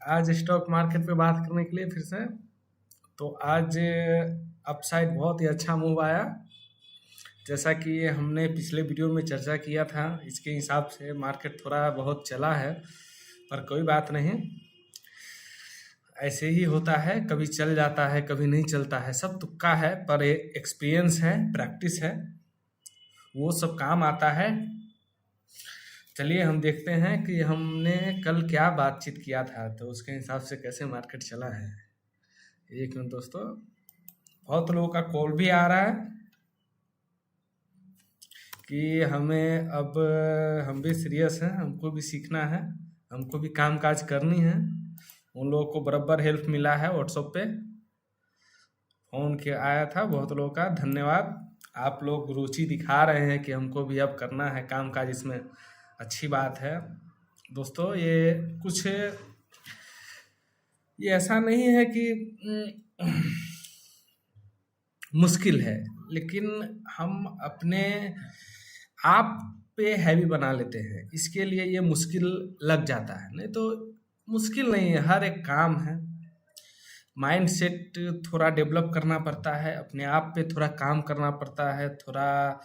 आज stock market पे बात करने के लिए फिर से। तो आज अपसाइड बहुत ही अच्छा मूव आया, जैसा कि हमने पिछले वीडियो में चर्चा किया था। इसके हिसाब से मार्केट थोड़ा बहुत चला है, पर कोई बात नहीं, ऐसे ही होता है, कभी चल जाता है कभी नहीं चलता है, सब तुक्का है। पर एक्सपीरियंस है, प्रैक्टिस है, वो सब काम आता है। चलिए हम देखते हैं कि हमने कल क्या बातचीत किया था, तो उसके हिसाब से कैसे मार्केट चला है। एक मिनट दोस्तों, बहुत लोगों का कॉल भी आ रहा है कि हमें अब हम भी सीरियस हैं, हमको भी सीखना है, हमको भी काम काज करनी है। उन लोगों को बराबर हेल्प मिला है। व्हाट्सएप पे फ़ोन के आया था बहुत लोगों का, धन्यवाद। आप लोग रुचि दिखा रहे हैं कि हमको भी अब करना है काम काज, इसमें अच्छी बात है दोस्तों। ये ऐसा नहीं है कि मुश्किल है, लेकिन हम अपने आप पे हैवी बना लेते हैं, इसके लिए ये मुश्किल लग जाता है। नहीं तो मुश्किल नहीं है, हर एक काम है। माइंड सेट थोड़ा डेवलप करना पड़ता है, अपने आप पे थोड़ा काम करना पड़ता है, थोड़ा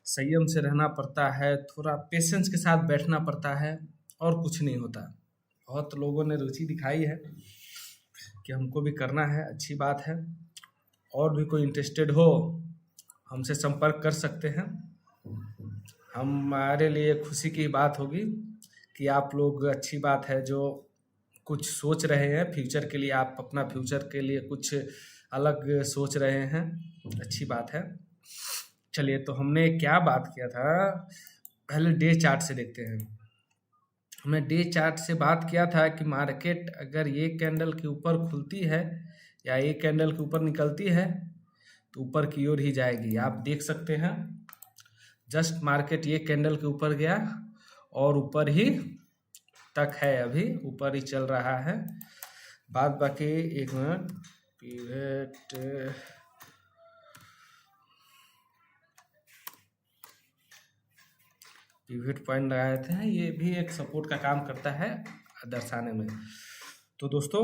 संयम से रहना पड़ता है, थोड़ा पेशेंस के साथ बैठना पड़ता है, और कुछ नहीं होता। बहुत लोगों ने रुचि दिखाई है कि हमको भी करना है, अच्छी बात है। और भी कोई इंटरेस्टेड हो हमसे संपर्क कर सकते हैं। हमारे लिए खुशी की बात होगी कि आप लोग, अच्छी बात है, जो कुछ सोच रहे हैं फ्यूचर के लिए, आप अपना फ्यूचर के लिए कुछ अलग सोच रहे हैं, अच्छी बात है। चलिए, तो हमने क्या बात किया था, पहले डे चार्ट से देखते हैं। हमने डे चार्ट से बात किया था कि मार्केट अगर ये कैंडल के ऊपर खुलती है या एक कैंडल के ऊपर निकलती है तो ऊपर की ओर ही जाएगी। आप देख सकते हैं, जस्ट मार्केट ये कैंडल के ऊपर गया और ऊपर ही तक है, अभी ऊपर ही चल रहा है। बाद बाकी एक मिनट, पिवट पॉइंट लगाए थे, ये भी एक सपोर्ट का काम करता है दर्शाने में। तो दोस्तों,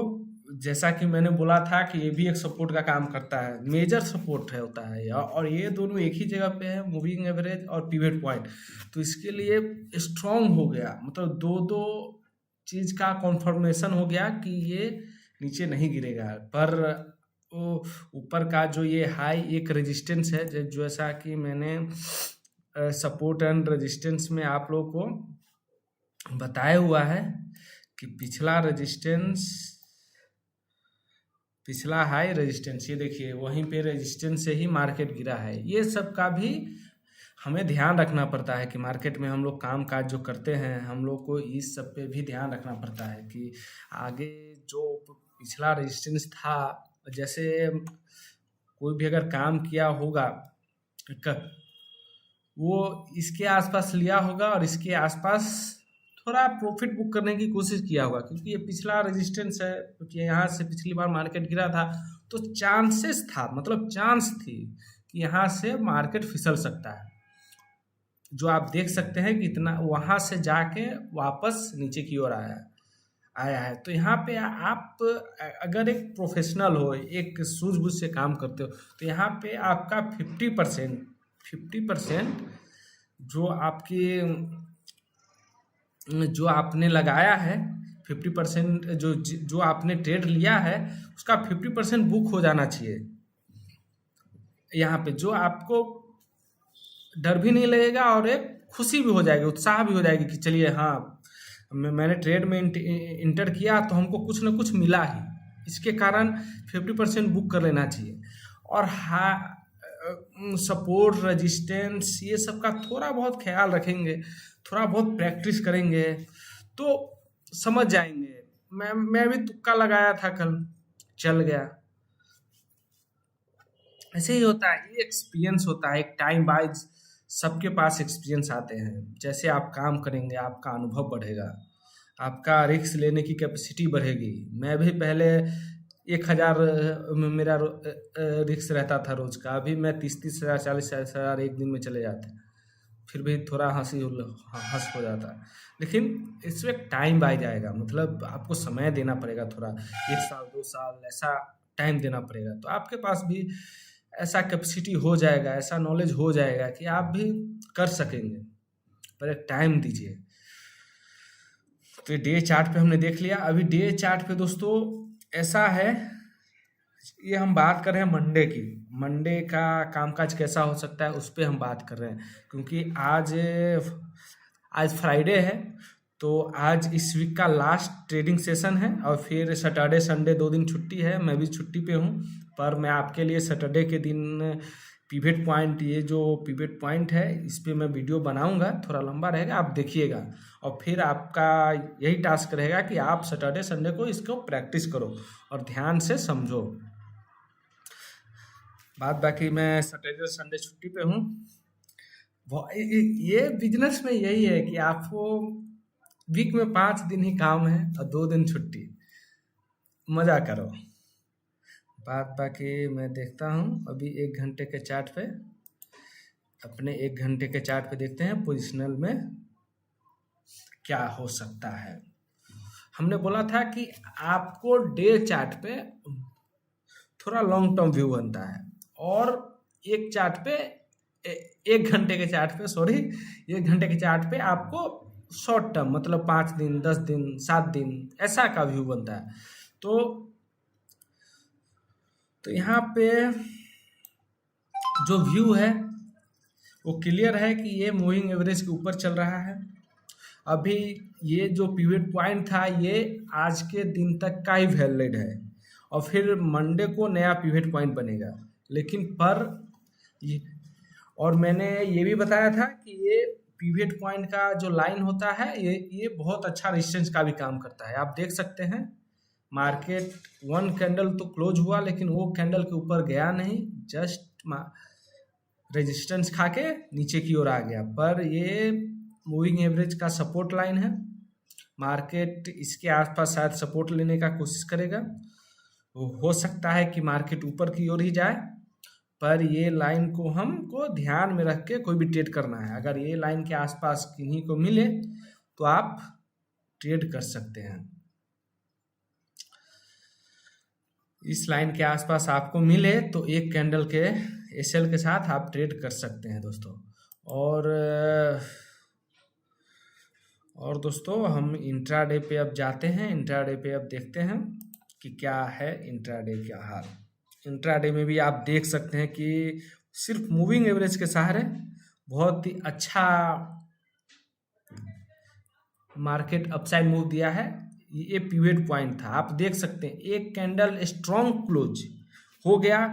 जैसा कि मैंने बोला था कि ये भी एक सपोर्ट का काम करता है, मेजर सपोर्ट है होता है, और ये दोनों एक ही जगह पे है, मूविंग एवरेज और पिवट पॉइंट। तो इसके लिए स्ट्रॉन्ग हो गया, मतलब दो दो चीज का कॉन्फर्मेशन हो गया कि ये नीचे नहीं गिरेगा। पर ऊपर का जो ये हाई एक रेजिस्टेंस है, जैसा कि मैंने सपोर्ट एंड रेजिस्टेंस में आप लोगों को बताया हुआ है कि पिछला रेजिस्टेंस, पिछला हाई रेजिस्टेंस, ये देखिए वहीं पे रेजिस्टेंस से ही मार्केट गिरा है। ये सब का भी हमें ध्यान रखना पड़ता है कि मार्केट में हम लोग काम काज जो करते हैं, हम लोग को इस सब पे भी ध्यान रखना पड़ता है कि आगे जो पिछला रेजिस्टेंस था, जैसे कोई भी अगर काम किया होगा, वो इसके आसपास लिया होगा और इसके आसपास थोड़ा प्रॉफिट बुक करने की कोशिश किया होगा, क्योंकि ये पिछला रेजिस्टेंस है, क्योंकि यहाँ से पिछली बार मार्केट गिरा था, तो चांसेस था, मतलब चांस थी कि यहाँ से मार्केट फिसल सकता है। जो आप देख सकते हैं कि इतना वहां से जाके वापस नीचे की ओर आया है। तो यहाँ पे आप अगर एक प्रोफेशनल हो, एक सूझबूझ से काम करते हो, तो यहाँ पे आपका 50% जो आपने लगाया है, 50% जो आपने ट्रेड लिया है, उसका 50% बुक हो जाना चाहिए। यहाँ पे जो आपको डर भी नहीं लगेगा और एक खुशी भी हो जाएगी, उत्साह भी हो जाएगी कि चलिए हाँ, मैंने ट्रेड में इंटर किया तो हमको कुछ ना कुछ मिला ही, इसके कारण 50% बुक कर लेना चाहिए। और सपोर्ट, रेजिस्टेंस, ये सब का थोड़ा बहुत ख्याल रखेंगे, थोड़ा बहुत प्रैक्टिस करेंगे तो समझ जाएंगे। मैं भी तुक्का लगाया था, कल चल गया। ऐसे ही होता है, ये एक्सपीरियंस होता है, एक टाइम वाइज सबके पास एक्सपीरियंस आते हैं। जैसे आप काम करेंगे आपका अनुभव बढ़ेगा, आपका रिस्क लेने की कैपेसिटी बढ़ेगी। मैं भी पहले 1000 मेरा रिस्क रहता था रोज का, अभी मैं 30-30 हज़ार 40 हज़ार एक दिन में चले जाते हैं। फिर भी थोड़ा हंस हो जाता है। लेकिन इसमें टाइम आ जाएगा, मतलब आपको समय देना पड़ेगा थोड़ा, 1 साल 2 साल ऐसा टाइम देना पड़ेगा, तो आपके पास भी ऐसा कैपेसिटी हो जाएगा, ऐसा नॉलेज हो जाएगा कि आप भी कर सकेंगे। पर एक टाइम दीजिए। तो ये डे चार्ट पे हमने देख लिया। अभी डे चार्ट पे दोस्तों ऐसा है, ये हम बात कर रहे हैं मंडे की। मंडे का कामकाज कैसा हो सकता है उस पे हम बात कर रहे हैं, क्योंकि आज आज फ्राइडे है, तो आज इस वीक का लास्ट ट्रेडिंग सेशन है, और फिर सैटरडे संडे 2 दिन छुट्टी है। मैं भी छुट्टी पे हूँ, पर मैं आपके लिए सैटरडे के दिन पिवट पॉइंट, ये जो पिवट पॉइंट है इस पे मैं वीडियो बनाऊंगा, थोड़ा लंबा रहेगा, आप देखिएगा। और फिर आपका यही टास्क रहेगा कि आप सैटरडे संडे को इसको प्रैक्टिस करो और ध्यान से समझो। बात बाकी मैं सैटरडे संडे छुट्टी पे हूँ। ये बिजनेस में यही है कि आपको वीक में 5 दिन ही काम है और 2 दिन छुट्टी, मजा करो। बात बाकी मैं देखता हूँ अभी 1 घंटे के चार्ट पे, अपने 1 घंटे के चार्ट पे देखते हैं पोजिशनल में क्या हो सकता है। हमने बोला था कि आपको डे चार्ट पे थोड़ा लॉन्ग टर्म व्यू बनता है, और एक चार्ट पे 1 घंटे के चार्ट पे 1 घंटे के चार्ट पे आपको शॉर्ट टर्म, मतलब 5 दिन 10 दिन 7 दिन ऐसा का व्यू बनता है। तो यहाँ पे जो व्यू है वो क्लियर है कि ये मूविंग एवरेज के ऊपर चल रहा है। अभी ये जो पिवट पॉइंट था ये आज के दिन तक का ही वैलिड है, और फिर मंडे को नया पिवट पॉइंट बनेगा। लेकिन पर ये, और मैंने ये भी बताया था कि ये पिवट पॉइंट का जो लाइन होता है ये बहुत अच्छा रेजिस्टेंस का भी काम करता है। आप देख सकते हैं मार्केट 1 कैंडल तो क्लोज हुआ, लेकिन वो कैंडल के ऊपर गया नहीं, जस्ट रेजिस्टेंस खा के नीचे की ओर आ गया। पर ये मूविंग एवरेज का सपोर्ट लाइन है, मार्केट इसके आसपास शायद सपोर्ट लेने का कोशिश करेगा। हो सकता है कि मार्केट ऊपर की ओर ही जाए, पर ये लाइन को हमको ध्यान में रख के कोई भी ट्रेड करना है। अगर ये लाइन के आसपास किन्हीं को मिले तो आप ट्रेड कर सकते हैं। इस लाइन के आसपास आपको मिले तो एक कैंडल के एसएल के साथ आप ट्रेड कर सकते हैं दोस्तों। और दोस्तों हम इंट्राडे पे अब जाते हैं। इंट्राडे पे अब देखते हैं कि क्या है इंट्राडे का हाल। इंट्राडे में भी आप देख सकते हैं कि सिर्फ मूविंग एवरेज के सहारे बहुत ही अच्छा मार्केट अपसाइड मूव दिया है। ये पिवट पॉइंट था, आप देख सकते हैं एक कैंडल स्ट्रॉन्ग क्लोज हो गया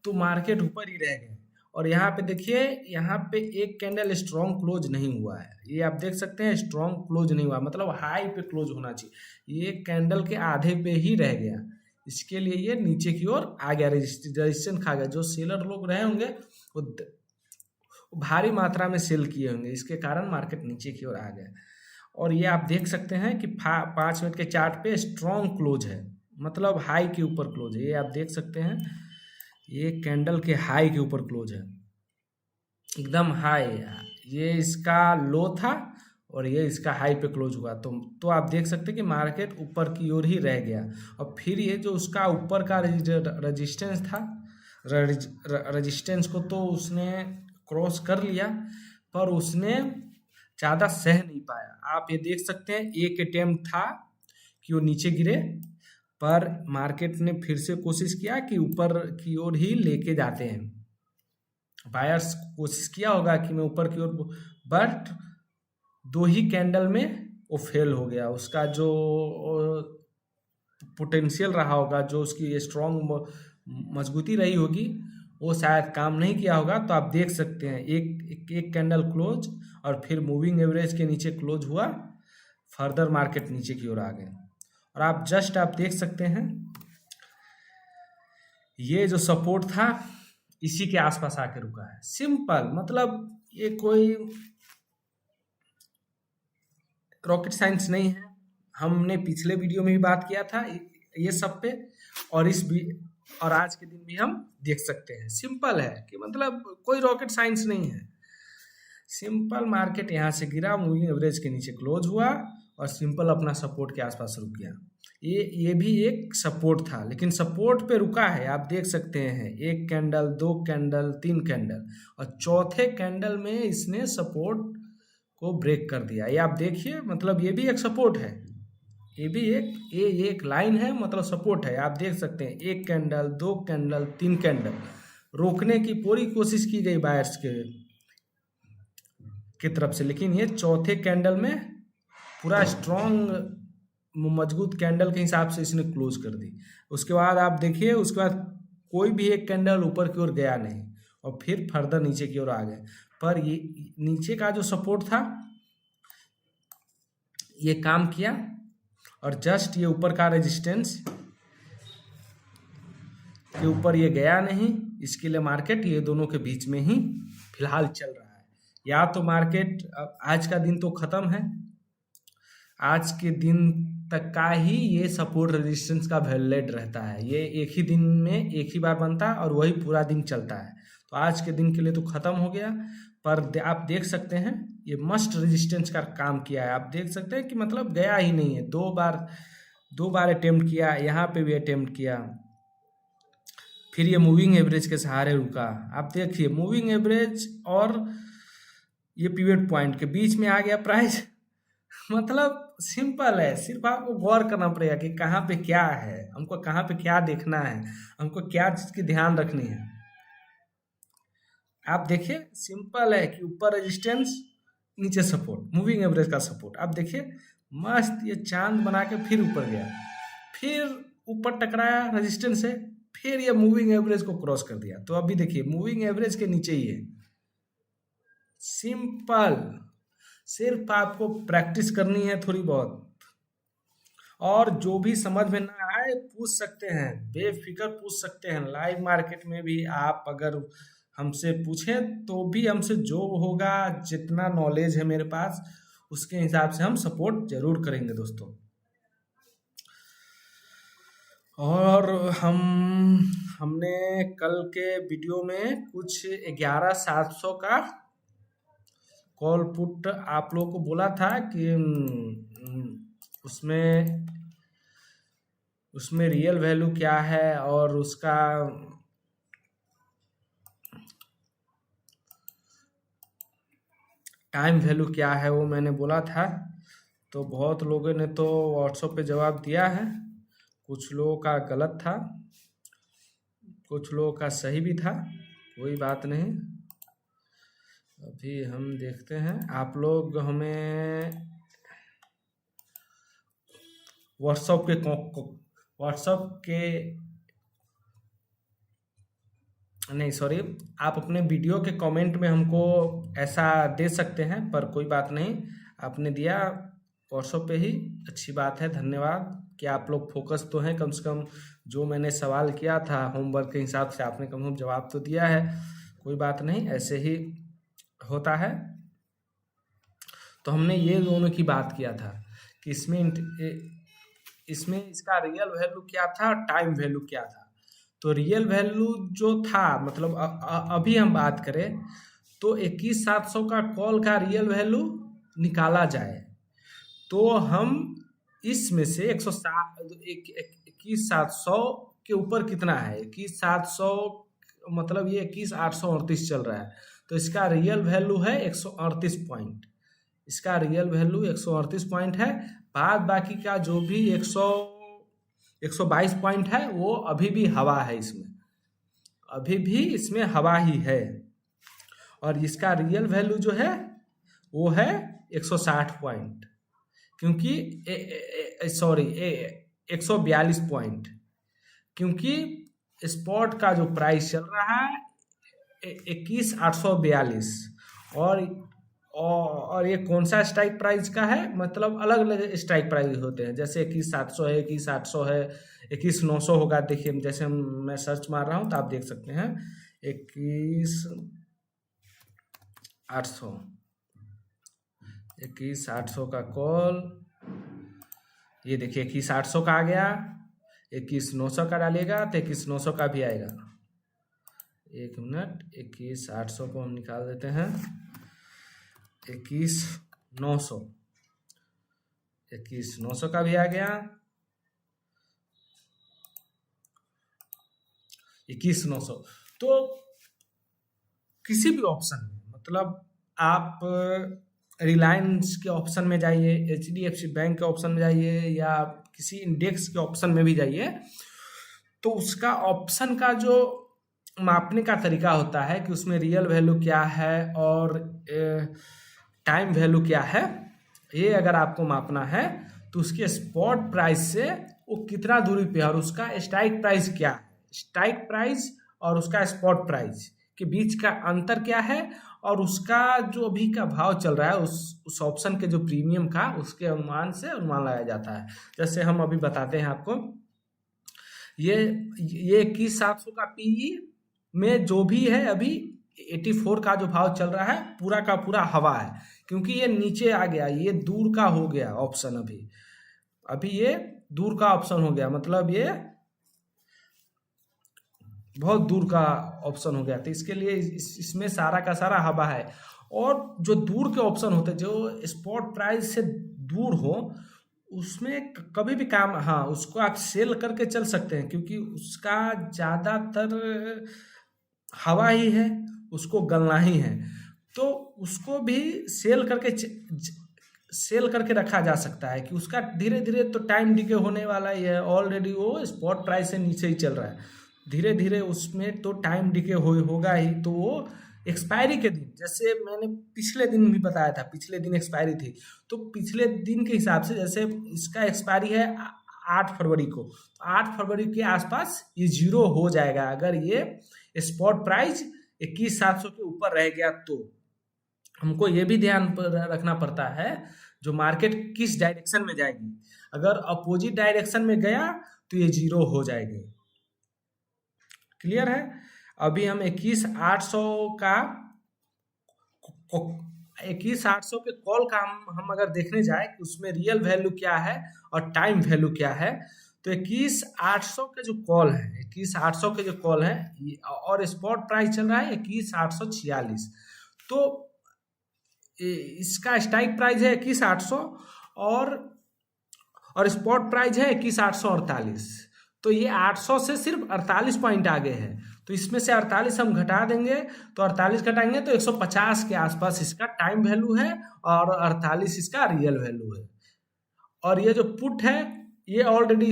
तो मार्केट ऊपर ही रह गया। और यहाँ पे देखिए, यहाँ पे एक कैंडल स्ट्रॉन्ग क्लोज नहीं हुआ है, ये आप देख सकते हैं स्ट्रॉन्ग क्लोज नहीं हुआ, मतलब हाई पे क्लोज होना चाहिए। ये कैंडल के आधे पे ही रह गया, इसके लिए ये नीचे की ओर आ गया, रजिस्टेंस खा गया। जो सेलर लोग रहे होंगे वो भारी मात्रा में सेल किए होंगे, इसके कारण मार्केट नीचे की ओर आ गया। और ये आप देख सकते हैं कि 5 मिनट के चार्ट पे स्ट्रॉन्ग क्लोज है, मतलब हाई के ऊपर क्लोज है। ये आप देख सकते हैं ये कैंडल के हाई के ऊपर क्लोज है, एकदम हाई। ये इसका लो था और ये इसका हाई पे क्लोज हुआ, तो आप देख सकते हैं कि मार्केट ऊपर की ओर ही रह गया। और फिर ये जो उसका ऊपर का रजिस्टेंस था, रजिस्टेंस को तो उसने क्रॉस कर लिया, पर उसने ज़्यादा सह नहीं पाया। आप ये देख सकते हैं एक अटेम्प्ट था कि वो नीचे गिरे, पर मार्केट ने फिर से कोशिश किया कि ऊपर की ओर ही लेके जाते हैं। बायर्स कोशिश किया होगा कि मैं ऊपर की ओर, बट 2 ही कैंडल में वो फेल हो गया। उसका जो पोटेंशियल रहा होगा, जो उसकी स्ट्रॉन्ग मजबूती रही होगी, वो शायद काम नहीं किया होगा। तो आप देख सकते हैं एक कैंडल क्लोज और फिर मूविंग एवरेज के नीचे क्लोज हुआ, फर्दर मार्केट नीचे की ओर आ गए। और आप देख सकते हैं ये जो सपोर्ट था इसी के आसपास आके रुका है। सिंपल, मतलब ये कोई रॉकेट साइंस नहीं है। हमने पिछले वीडियो में भी बात किया था ये सब पे, और आज के दिन भी हम देख सकते हैं। सिंपल है कि मतलब कोई रॉकेट साइंस नहीं है, सिंपल मार्केट यहाँ से गिरा, मूविंग एवरेज के नीचे क्लोज हुआ और सिंपल अपना सपोर्ट के आसपास रुक गया। ये भी एक सपोर्ट था, लेकिन सपोर्ट पे रुका है। आप देख सकते हैं 1 कैंडल, 2 कैंडल, 3 कैंडल और चौथे कैंडल में इसने सपोर्ट को ब्रेक कर दिया। ये आप देखिए, मतलब ये भी एक सपोर्ट है, ये भी एक लाइन है, मतलब सपोर्ट है। आप देख सकते हैं 1 कैंडल, 2 कैंडल, 3 कैंडल रोकने की पूरी कोशिश की गई बायर्स की तरफ से, लेकिन ये चौथे कैंडल में पूरा स्ट्रॉन्ग मजबूत कैंडल के हिसाब से इसने क्लोज कर दी। उसके बाद आप देखिए, उसके बाद कोई भी एक कैंडल ऊपर की ओर गया नहीं और फिर फर्दर नीचे की ओर आ गए। पर ये नीचे का जो सपोर्ट था ये काम किया और जस्ट ये ऊपर का रेजिस्टेंस के ऊपर ये गया नहीं। इसके लिए मार्केट ये दोनों के बीच में ही फिलहाल चल रहा है। या तो मार्केट आज का दिन तो खत्म है, आज के दिन तक का ही ये सपोर्ट रेजिस्टेंस का वैलिड रहता है। ये एक ही दिन में एक ही बार बनता है और वही पूरा दिन चलता है। तो आज के दिन के लिए तो ख़त्म हो गया, पर आप देख सकते हैं ये मस्ट रेजिस्टेंस का काम किया है। आप देख सकते हैं कि मतलब गया ही नहीं है। दो बार अटेम्प्ट किया, यहाँ पे भी अटेम्प्ट किया, फिर ये मूविंग एवरेज के सहारे रुका। आप देखिए मूविंग एवरेज और ये पिवट पॉइंट के बीच में आ गया प्राइस। मतलब सिंपल है, सिर्फ आपको गौर करना पड़ेगा कि कहाँ पे क्या है, हमको कहाँ पे क्या देखना है, हमको क्या चीज़ की ध्यान रखनी है। आप देखिए सिंपल है कि ऊपर रेजिस्टेंस, नीचे सपोर्ट, मूविंग एवरेज का सपोर्ट। आप देखिए मस्त ये चांद बना के फिर ऊपर गया, फिर ऊपर टकराया रेजिस्टेंस से, फिर ये मूविंग एवरेज को क्रॉस कर दिया। तो अभी देखिए मूविंग एवरेज के नीचे ही है। सिंपल, सिर्फ आपको प्रैक्टिस करनी है थोड़ी बहुत, और जो भी समझ में ना आए पूछ सकते हैं, बेफिक्र पूछ सकते हैं। लाइव मार्केट में भी आप अगर हमसे पूछें तो भी हमसे जो होगा, जितना नॉलेज है मेरे पास, उसके हिसाब से हम सपोर्ट जरूर करेंगे दोस्तों। और हमने कल के वीडियो में कुछ 11,700 का कॉल पुट आप लोगों को बोला था कि उसमें रियल वैल्यू क्या है और उसका टाइम वैल्यू क्या है, वो मैंने बोला था। तो बहुत लोगों ने तो व्हाट्सएप पे जवाब दिया है, कुछ लोगों का गलत था, कुछ लोगों का सही भी था, कोई बात नहीं। अभी हम देखते हैं, आप लोग हमें व्हाट्सएप के नहीं सॉरी, आप अपने वीडियो के कमेंट में हमको ऐसा दे सकते हैं, पर कोई बात नहीं, आपने दिया व्हाट्सएप पे ही, अच्छी बात है, धन्यवाद कि आप लोग फोकस तो हैं। कम से कम जो मैंने सवाल किया था होमवर्क के हिसाब से आपने कम से कम जवाब तो दिया है, कोई बात नहीं, ऐसे ही होता है। तो हमने ये दोनों की बात किया था कि इसमें इसका रियल वैल्यू क्या था, टाइम वैल्यू क्या था। तो रियल वैल्यू जो था, मतलब अभी हम बात करें तो 21,700 का कॉल का रियल वैल्यू निकाला जाए तो हम इसमें से 21,700 के ऊपर कितना है, 21,700 मतलब ये 21,838 चल रहा है, तो इसका रियल वैल्यू है 138 पॉइंट। इसका रियल वैल्यू 138 पॉइंट है। बाद बाकी का जो भी 122 पॉइंट है वो अभी भी हवा है, इसमें अभी भी इसमें हवा ही है। और इसका रियल वैल्यू जो है वो है 160 पॉइंट, क्योंकि सॉरी 142 पॉइंट, क्योंकि स्पॉट का जो प्राइस चल रहा है 21,842 और ये कौन सा स्ट्राइक प्राइस का है, मतलब अलग अलग स्ट्राइक प्राइस होते हैं, जैसे 21,700 है, 21,800 है, 21,900 होगा। देखिए जैसे मैं सर्च मार रहा हूँ तो आप देख सकते हैं 21,800 का कॉल, ये देखिए 21,800 का आ गया, 21,900 का डालिएगा तो 21,900 का भी आएगा। एक मिनट, 21,800 को हम निकाल देते हैं, 21,900, 21,900 का भी आ गया, 21,900। तो किसी भी ऑप्शन में, मतलब आप रिलायंस के ऑप्शन में जाइए, HDFC बैंक के ऑप्शन में जाइए, या किसी इंडेक्स के ऑप्शन में भी जाइए, तो उसका ऑप्शन का जो मापने का तरीका होता है कि उसमें रियल वैल्यू क्या है और टाइम वैल्यू क्या है, ये अगर आपको मापना है तो उसके स्पॉट प्राइस से वो कितना दूरी पे है और उसका स्ट्राइक प्राइस क्या है, स्ट्राइक प्राइस और उसका स्पॉट प्राइस के बीच का अंतर क्या है, और उसका जो अभी का भाव चल रहा है उस ऑप्शन के जो प्रीमियम का, उसके अनुमान से अनुमान लगाया जाता है। जैसे हम अभी बताते हैं आपको, ये 21,700 का पीई में जो भी है अभी 84 का जो भाव चल रहा है पूरा का पूरा हवा है, क्योंकि ये नीचे आ गया, ये दूर का हो गया ऑप्शन, अभी ये दूर का ऑप्शन हो गया, मतलब ये बहुत दूर का ऑप्शन हो गया। तो इसके लिए इसमें सारा का सारा हवा है। और जो दूर के ऑप्शन होते हैं जो स्पॉट प्राइस से दूर हो, उसमें कभी भी काम, हाँ उसको आप सेल करके चल सकते हैं, क्योंकि उसका ज़्यादातर हवा ही है, उसको गलना ही है, तो उसको भी सेल करके रखा जा सकता है कि उसका धीरे धीरे तो टाइम डिके होने वाला ही है, ऑलरेडी वो स्पॉट प्राइस से नीचे ही चल रहा है, धीरे धीरे उसमें तो टाइम डिके होगा ही, तो वो एक्सपायरी के दिन, जैसे मैंने पिछले दिन भी बताया था, पिछले दिन एक्सपायरी थी, तो पिछले दिन के हिसाब से जैसे इसका एक्सपायरी है 8 फरवरी को, 8 फरवरी के आसपास ये 0 हो जाएगा अगर ये स्पॉट प्राइस 21,700 के ऊपर रह गया। तो हमको ये भी ध्यान रखना पड़ता है जो मार्केट किस डायरेक्शन में जाएगी, अगर अपोजिट डायरेक्शन में गया तो ये 0 हो जाएगी। क्लियर है? अभी हम 21,800 का 21,800 के कॉल का हम अगर देखने जाए कि उसमें रियल वैल्यू क्या है और टाइम वैल्यू क्या है, तो 21,800 के जो कॉल है, 21,800 के जो कॉल है और स्पॉट प्राइस चल रहा है 21,846, तो इसका स्ट्राइक प्राइस है 21,800 और स्पॉट प्राइस है 21,848, तो ये 800 से सिर्फ 48 पॉइंट आगे है, तो इसमें से 48 हम घटा देंगे, तो 48 घटाएंगे तो 150 के आसपास इसका टाइम वैल्यू है और 48 इसका रियल वैल्यू है। और ये जो पुट है ये ऑलरेडी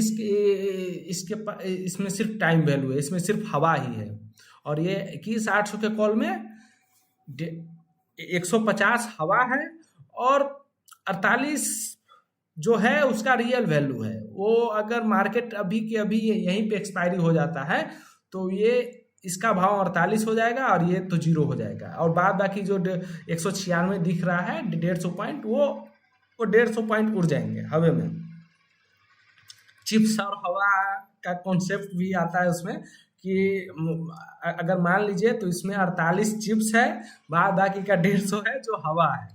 इसमें सिर्फ टाइम वैल्यू है, इसमें सिर्फ हवा ही है, और ये 21,800 के कॉल में 150 हवा है और 48 जो है उसका रियल वैल्यू है। वो अगर मार्केट अभी के अभी यहीं पे एक्सपायरी हो जाता है तो ये इसका भाव 48 हो जाएगा और ये तो 0 हो जाएगा, और बाद बाकी जो 196 दिख रहा है 150 पॉइंट, वो 150 पॉइंट उड़ जाएंगे हवे में। चिप्स और हवा का कॉन्सेप्ट भी आता है उसमें कि अगर मान लीजिए तो इसमें 48 चिप्स है, बाद बाकी का 150 है जो हवा है।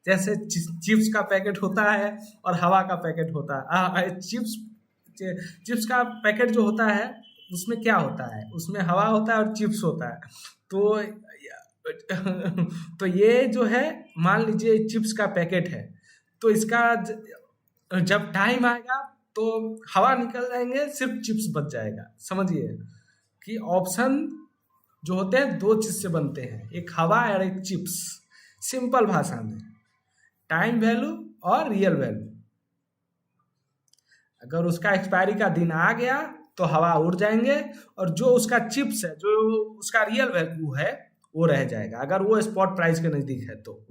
जैसे चिप्स का पैकेट होता है और हवा का पैकेट होता है, चिप्स का पैकेट जो होता है उसमें क्या होता है, उसमें हवा होता है और चिप्स होता है। तो तो ये जो है मान लीजिए चिप्स का पैकेट है, तो इसका जब टाइम आएगा तो हवा निकल जाएंगे, सिर्फ चिप्स बच जाएगा। समझिए कि ऑप्शन जो होते हैं 2 चीज से बनते हैं, एक हवा और एक चिप्स। सिंपल भाषा में टाइम वैल्यू और रियल वैल्यू, अगर उसका एक्सपायरी का दिन आ गया तो हवा उड़ जाएंगे, और जो उसका चिप्स है, जो उसका रियल वैल्यू है, वो रह जाएगा अगर वो स्पॉट प्राइस के नजदीक है। तो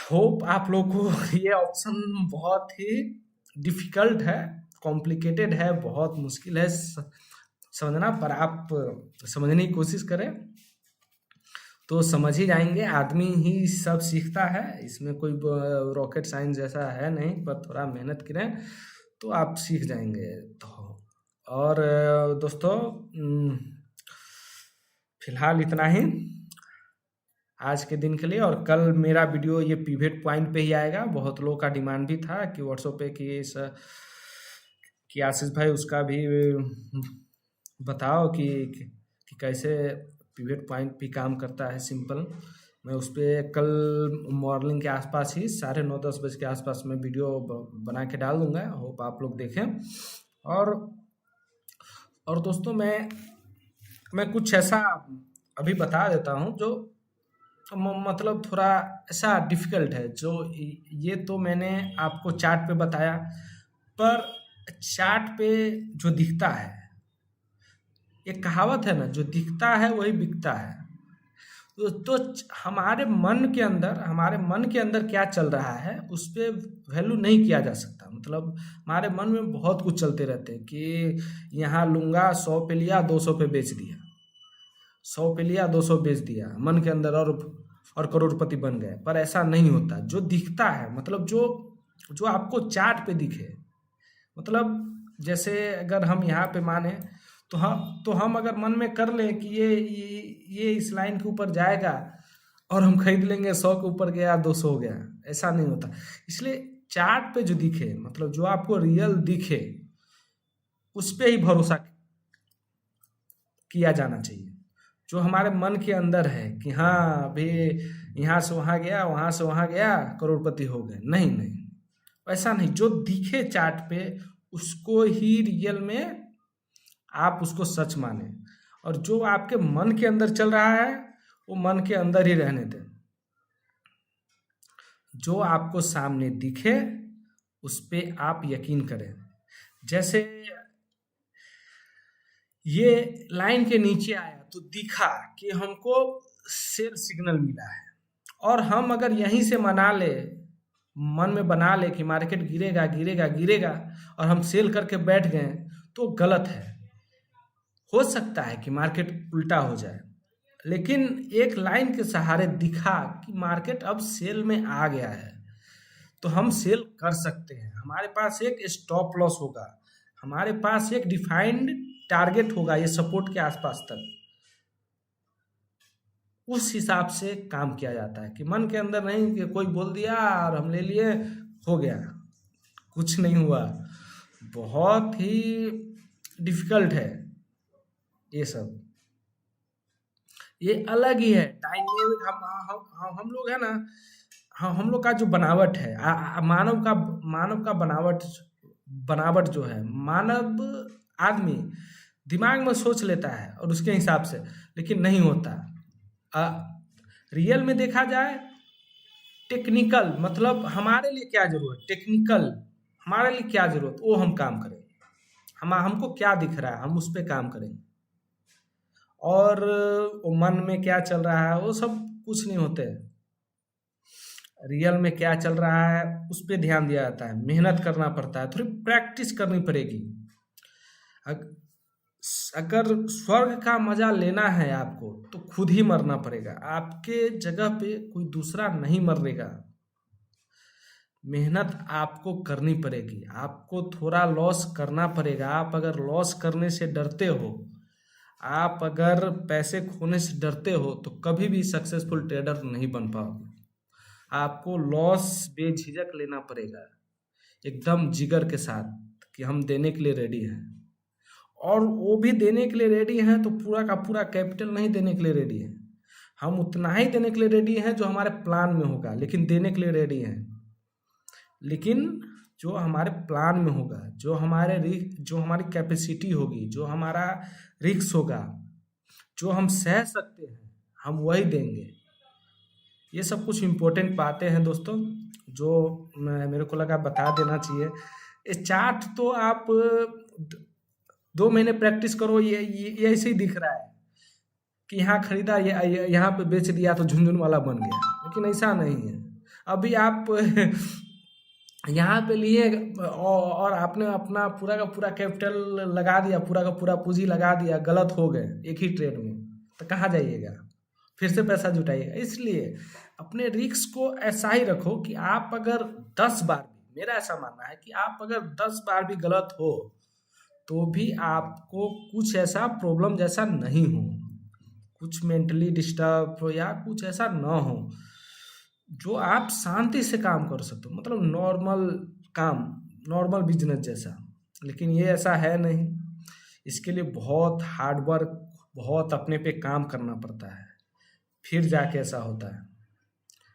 होप आप लोग को ये ऑप्शन बहुत ही डिफिकल्ट है, कॉम्प्लिकेटेड है, बहुत मुश्किल है समझना, पर आप समझने की कोशिश करें तो समझ ही जाएंगे। आदमी ही सब सीखता है, इसमें कोई रॉकेट साइंस जैसा है नहीं, पर थोड़ा मेहनत करें तो आप सीख जाएंगे। तो और दोस्तों फिलहाल इतना ही आज के दिन के लिए, और कल मेरा वीडियो ये पिवट पॉइंट पे ही आएगा। बहुत लोगों का डिमांड भी था कि व्हाट्सएप पे कि आशीष भाई उसका भी बताओ कि कैसे पिवट पॉइंट भी काम करता है सिंपल, मैं उस पर कल मॉर्निंग के आसपास ही 9:30-10 बजे के आसपास मैं वीडियो बना के डाल दूंगा। होप आप लोग देखें। और दोस्तों मैं कुछ ऐसा अभी बता देता हूँ जो मतलब थोड़ा ऐसा डिफ़िकल्ट है। जो ये तो मैंने आपको चार्ट पे बताया, पर चार्ट पे जो दिखता है, एक कहावत है ना, जो दिखता है वही बिकता है। तो हमारे मन के अंदर क्या चल रहा है उस पे वैल्यू नहीं किया जा सकता। मतलब हमारे मन में बहुत कुछ चलते रहते हैं कि यहाँ लूँगा, 100 पे लिया, 200 पे बेच दिया, 100 पे लिया, 200 बेच दिया, मन के अंदर और करोड़पति बन गए। पर ऐसा नहीं होता। जो दिखता है, मतलब जो आपको चार्ट पे दिखे, मतलब जैसे अगर हम यहाँ पे माने तो हम अगर मन में कर लें कि ये इस लाइन के ऊपर जाएगा और हम खरीद लेंगे, 100 के ऊपर गया, 200 हो गया, ऐसा नहीं होता। इसलिए चार्ट पे जो दिखे, मतलब जो आपको रियल दिखे, उस पे ही भरोसा किया जाना चाहिए। जो हमारे मन के अंदर है कि हाँ अभी यहाँ से वहाँ गया, वहाँ से वहाँ गया, करोड़पति हो गए, नहीं नहीं, ऐसा नहीं। जो दिखे चार्ट पे उसको ही रियल में आप उसको सच माने, और जो आपके मन के अंदर चल रहा है वो मन के अंदर ही रहने दें। जो आपको सामने दिखे उस पे आप यकीन करें। जैसे ये लाइन के नीचे आया तो दिखा कि हमको सेल सिग्नल मिला है, और हम अगर यहीं से मन में बना ले कि मार्केट गिरेगा गिरेगा गिरेगा, और हम सेल करके बैठ गए, तो गलत है। हो सकता है कि मार्केट उल्टा हो जाए, लेकिन एक लाइन के सहारे दिखा कि मार्केट अब सेल में आ गया है, तो हम सेल कर सकते हैं। हमारे पास एक स्टॉप लॉस होगा, हमारे पास एक डिफाइंड टारगेट होगा, ये सपोर्ट के आसपास तक। उस हिसाब से काम किया जाता है कि मन के अंदर नहीं कि कोई बोल दिया और हम ले लिए, हो गया, कुछ नहीं हुआ। बहुत ही डिफिकल्ट है ये सब, ये अलग ही है डायनेमिक। हम लोग है ना, हम लोग का जो बनावट है, मानव का बनावट जो है, मानव आदमी दिमाग में सोच लेता है और उसके हिसाब से, लेकिन नहीं होता। रियल में देखा जाए, टेक्निकल, मतलब हमारे लिए क्या जरूरत, टेक्निकल हमारे लिए क्या जरूरत, वो हम काम करें। हमको क्या दिख रहा है हम उस पर काम करें, और वो मन में क्या चल रहा है वो सब कुछ नहीं होते। रियल में क्या चल रहा है उस पर ध्यान दिया जाता है, मेहनत करना पड़ता है, थोड़ी प्रैक्टिस करनी पड़ेगी। अगर स्वर्ग का मजा लेना है आपको तो खुद ही मरना पड़ेगा, आपके जगह पे कोई दूसरा नहीं मरेगा। मेहनत आपको करनी पड़ेगी, आपको थोड़ा लॉस करना पड़ेगा। आप अगर लॉस करने से डरते हो, आप अगर पैसे खोने से डरते हो, तो कभी भी सक्सेसफुल ट्रेडर नहीं बन पाओगे। आपको लॉस बेझिझक लेना पड़ेगा, एकदम जिगर के साथ कि हम देने के लिए रेडी हैं। और वो भी देने के लिए रेडी हैं तो पूरा का पूरा कैपिटल नहीं देने के लिए रेडी हैं, हम उतना ही देने के लिए रेडी हैं जो हमारे प्लान में होगा, लेकिन देने के लिए रेडी हैं। लेकिन जो हमारे प्लान में होगा, जो हमारी कैपेसिटी होगी, जो हमारा रिस्क होगा, जो हम सह सकते हैं, हम वही देंगे। ये सब कुछ इम्पोर्टेंट बातें हैं दोस्तों, जो मेरे को लगा बता देना चाहिए। ये चार्ट तो आप 2 महीने प्रैक्टिस करो, ये ऐसे ही दिख रहा है कि यहाँ खरीदा, यहाँ पे बेच दिया तो झुनझुन वाला बन गया, लेकिन ऐसा नहीं है। अभी आप यहाँ पे लिए और आपने अपना पूरा का पूरा कैपिटल लगा दिया, पूरा का पूरा पूंजी लगा दिया, गलत हो गए एक ही ट्रेड में, तो कहाँ जाइएगा, फिर से पैसा जुटाइएगा। इसलिए अपने रिस्क को ऐसा ही रखो कि आप अगर 10 बार भी, मेरा ऐसा मानना है कि आप अगर 10 बार भी गलत हो तो भी आपको कुछ ऐसा प्रॉब्लम जैसा नहीं हो, कुछ मेंटली डिस्टर्ब या कुछ ऐसा ना हो, जो आप शांति से काम कर सकते हो, मतलब नॉर्मल काम, नॉर्मल बिजनेस जैसा। लेकिन ये ऐसा है नहीं, इसके लिए बहुत हार्ड वर्क, बहुत अपने पे काम करना पड़ता है, फिर जाके ऐसा होता है।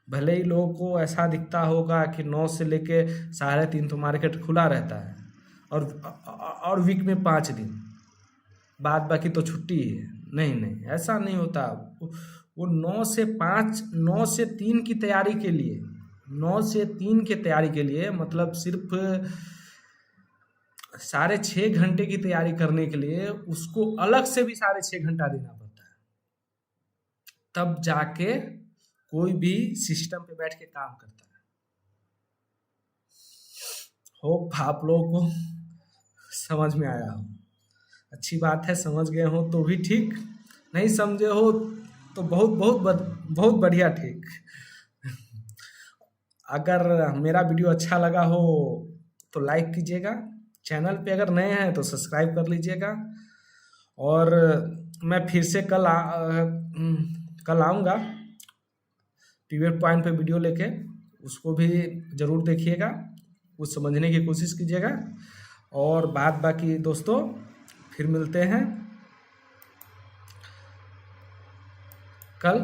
भले ही लोगों को ऐसा दिखता होगा कि 9 से लेके 3:30 तो मार्केट खुला रहता है, और वीक में 5 दिन, बाद बाकी तो छुट्टी है। नहीं नहीं, ऐसा नहीं होता। वो 9 से 5, 9 से 3 की तैयारी के लिए, 9 से 3 की तैयारी के लिए, मतलब सिर्फ 6.5 घंटे की तैयारी करने के लिए उसको अलग से भी 6.5 घंटा देना पड़ता है, तब जाके कोई भी सिस्टम पे बैठ के काम करता है। होप आप लोगों को समझ में आया हो। अच्छी बात है, समझ गए हो तो भी ठीक, नहीं समझे हो तो बहुत बहुत बहुत बढ़िया ठीक। अगर मेरा वीडियो अच्छा लगा हो तो लाइक कीजिएगा, चैनल पे अगर नए हैं तो सब्सक्राइब कर लीजिएगा, और मैं फिर से कल आऊँगा पिवट पॉइंट पे वीडियो लेके, उसको भी ज़रूर देखिएगा, कुछ समझने की कोशिश कीजिएगा। और बात बाकी दोस्तों फिर मिलते हैं कल।